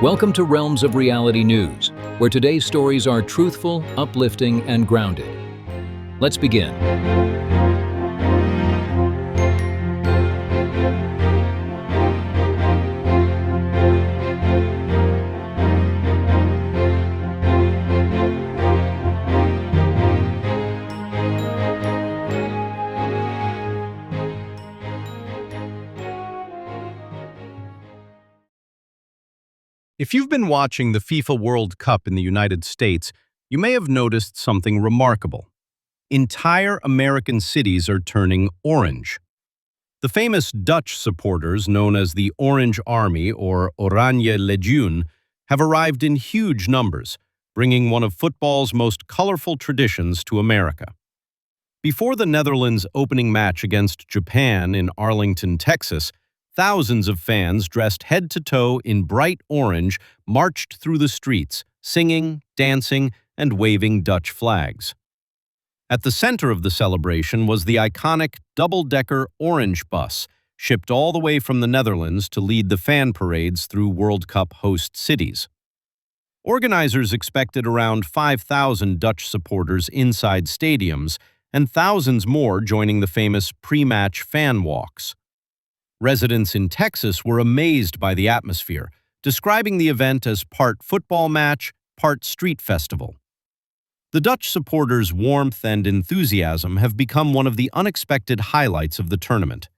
Welcome to Realms of Reality News, where today's stories are truthful, uplifting, and grounded. Let's begin. If you've been watching the FIFA World Cup in the United States, you may have noticed something remarkable. Entire American cities are turning orange. The famous Dutch supporters, known as the Orange Army or Oranje Legioen, have arrived in huge numbers, bringing one of football's most colorful traditions to America. Before the Netherlands' opening match against Japan in Arlington, Texas, thousands of fans dressed head to toe in bright orange marched through the streets, singing, dancing, and waving Dutch flags. At the center of the celebration was the iconic double-decker orange bus, shipped all the way from the Netherlands to lead the fan parades through World Cup host cities. Organizers expected around 5,000 Dutch supporters inside stadiums and thousands more joining the famous pre-match fan walks. Residents in Texas were amazed by the atmosphere, describing the event as part football match, part street festival. The Dutch supporters' warmth and enthusiasm have become one of the unexpected highlights of the tournament.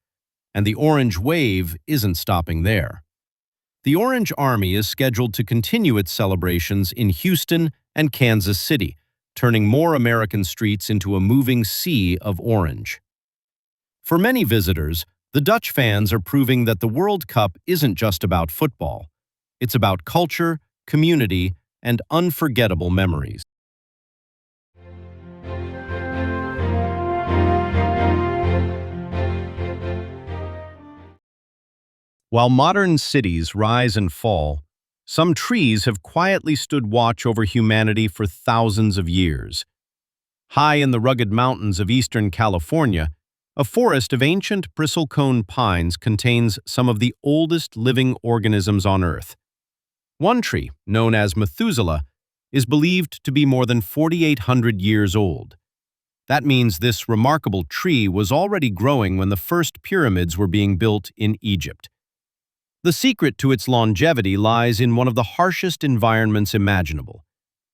And the Orange Wave isn't stopping there. The Orange Army is scheduled to continue its celebrations in Houston and Kansas City, turning more American streets into a moving sea of orange. For many visitors, the Dutch fans are proving that the World Cup isn't just about football. It's about culture, community, and unforgettable memories. While modern cities rise and fall, some trees have quietly stood watch over humanity for thousands of years. High in the rugged mountains of eastern California, a forest of ancient bristlecone pines contains some of the oldest living organisms on Earth. One tree, known as Methuselah, is believed to be more than 4,800 years old. That means this remarkable tree was already growing when the first pyramids were being built in Egypt. The secret to its longevity lies in one of the harshest environments imaginable.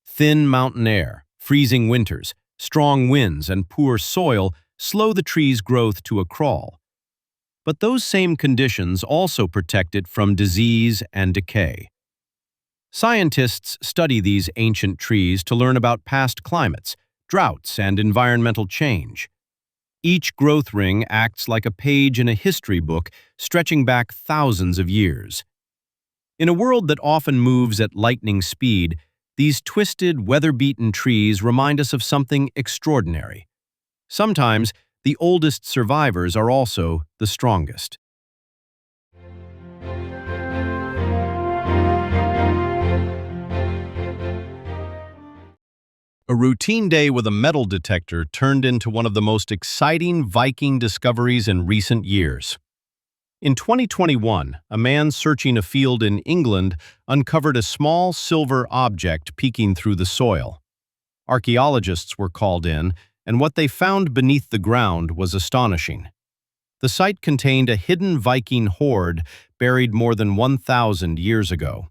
Thin mountain air, freezing winters, strong winds, and poor soil slow the tree's growth to a crawl. But those same conditions also protect it from disease and decay. Scientists study these ancient trees to learn about past climates, droughts, and environmental change. Each growth ring acts like a page in a history book stretching back thousands of years. In a world that often moves at lightning speed, these twisted, weather-beaten trees remind us of something extraordinary. Sometimes, the oldest survivors are also the strongest. A routine day with a metal detector turned into one of the most exciting Viking discoveries in recent years. In 2021, a man searching a field in England uncovered a small silver object peeking through the soil. Archaeologists were called in, and what they found beneath the ground was astonishing. The site contained a hidden Viking hoard buried more than 1,000 years ago.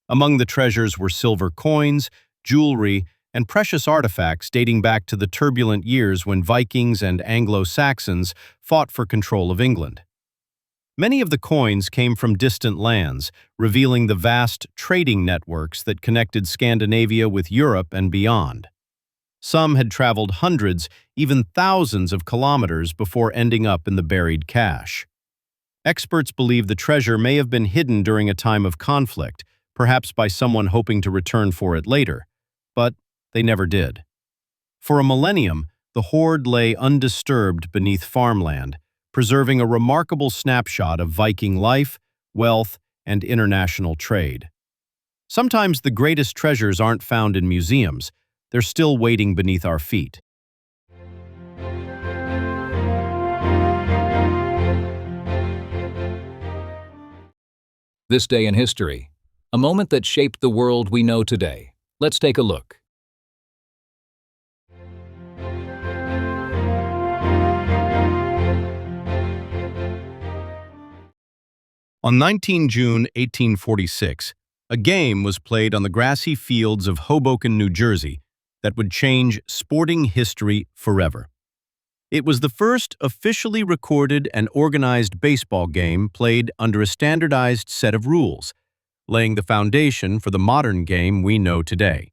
Among the treasures were silver coins, jewelry, and precious artifacts dating back to the turbulent years when Vikings and Anglo-Saxons fought for control of England. Many of the coins came from distant lands, revealing the vast trading networks that connected Scandinavia with Europe and beyond. Some had traveled hundreds, even thousands of kilometers before ending up in the buried cache. Experts believe the treasure may have been hidden during a time of conflict, perhaps by someone hoping to return for it later, but they never did. For a millennium, the hoard lay undisturbed beneath farmland, preserving a remarkable snapshot of Viking life, wealth, and international trade. Sometimes the greatest treasures aren't found in museums. They're still waiting beneath our feet. This day in history. A moment that shaped the world we know today. Let's take a look. On 19 June 1846, a game was played on the grassy fields of Hoboken, New Jersey, that would change sporting history forever. It was the first officially recorded and organized baseball game played under a standardized set of rules, laying the foundation for the modern game we know today.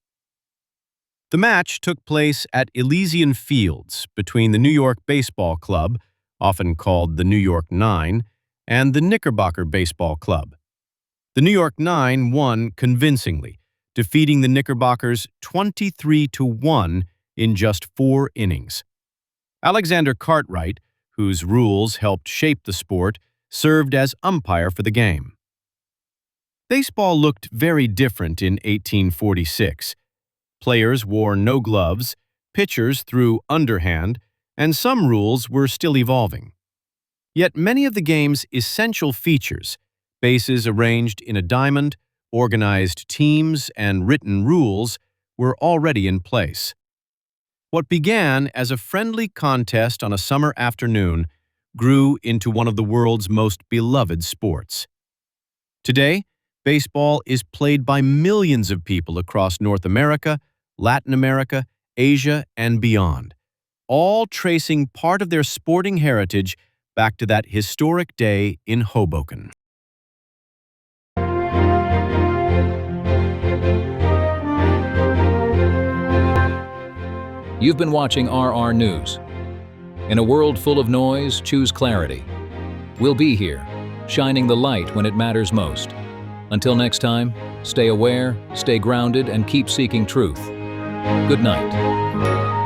The match took place at Elysian Fields between the New York Baseball Club, often called the New York Nine, and the Knickerbocker Baseball Club. The New York Nine won convincingly, defeating the Knickerbockers 23-1 in just 4 innings. Alexander Cartwright, whose rules helped shape the sport, served as umpire for the game. Baseball looked very different in 1846. Players wore no gloves, pitchers threw underhand, and some rules were still evolving. Yet many of the game's essential features, bases arranged in a diamond, organized teams, and written rules, were already in place. What began as a friendly contest on a summer afternoon grew into one of the world's most beloved sports. Today, baseball is played by millions of people across North America, Latin America, Asia, and beyond, all tracing part of their sporting heritage back to that historic day in Hoboken. You've been watching RR News. In a world full of noise, choose clarity. We'll be here, shining the light when it matters most. Until next time, stay aware, stay grounded, and keep seeking truth. Good night.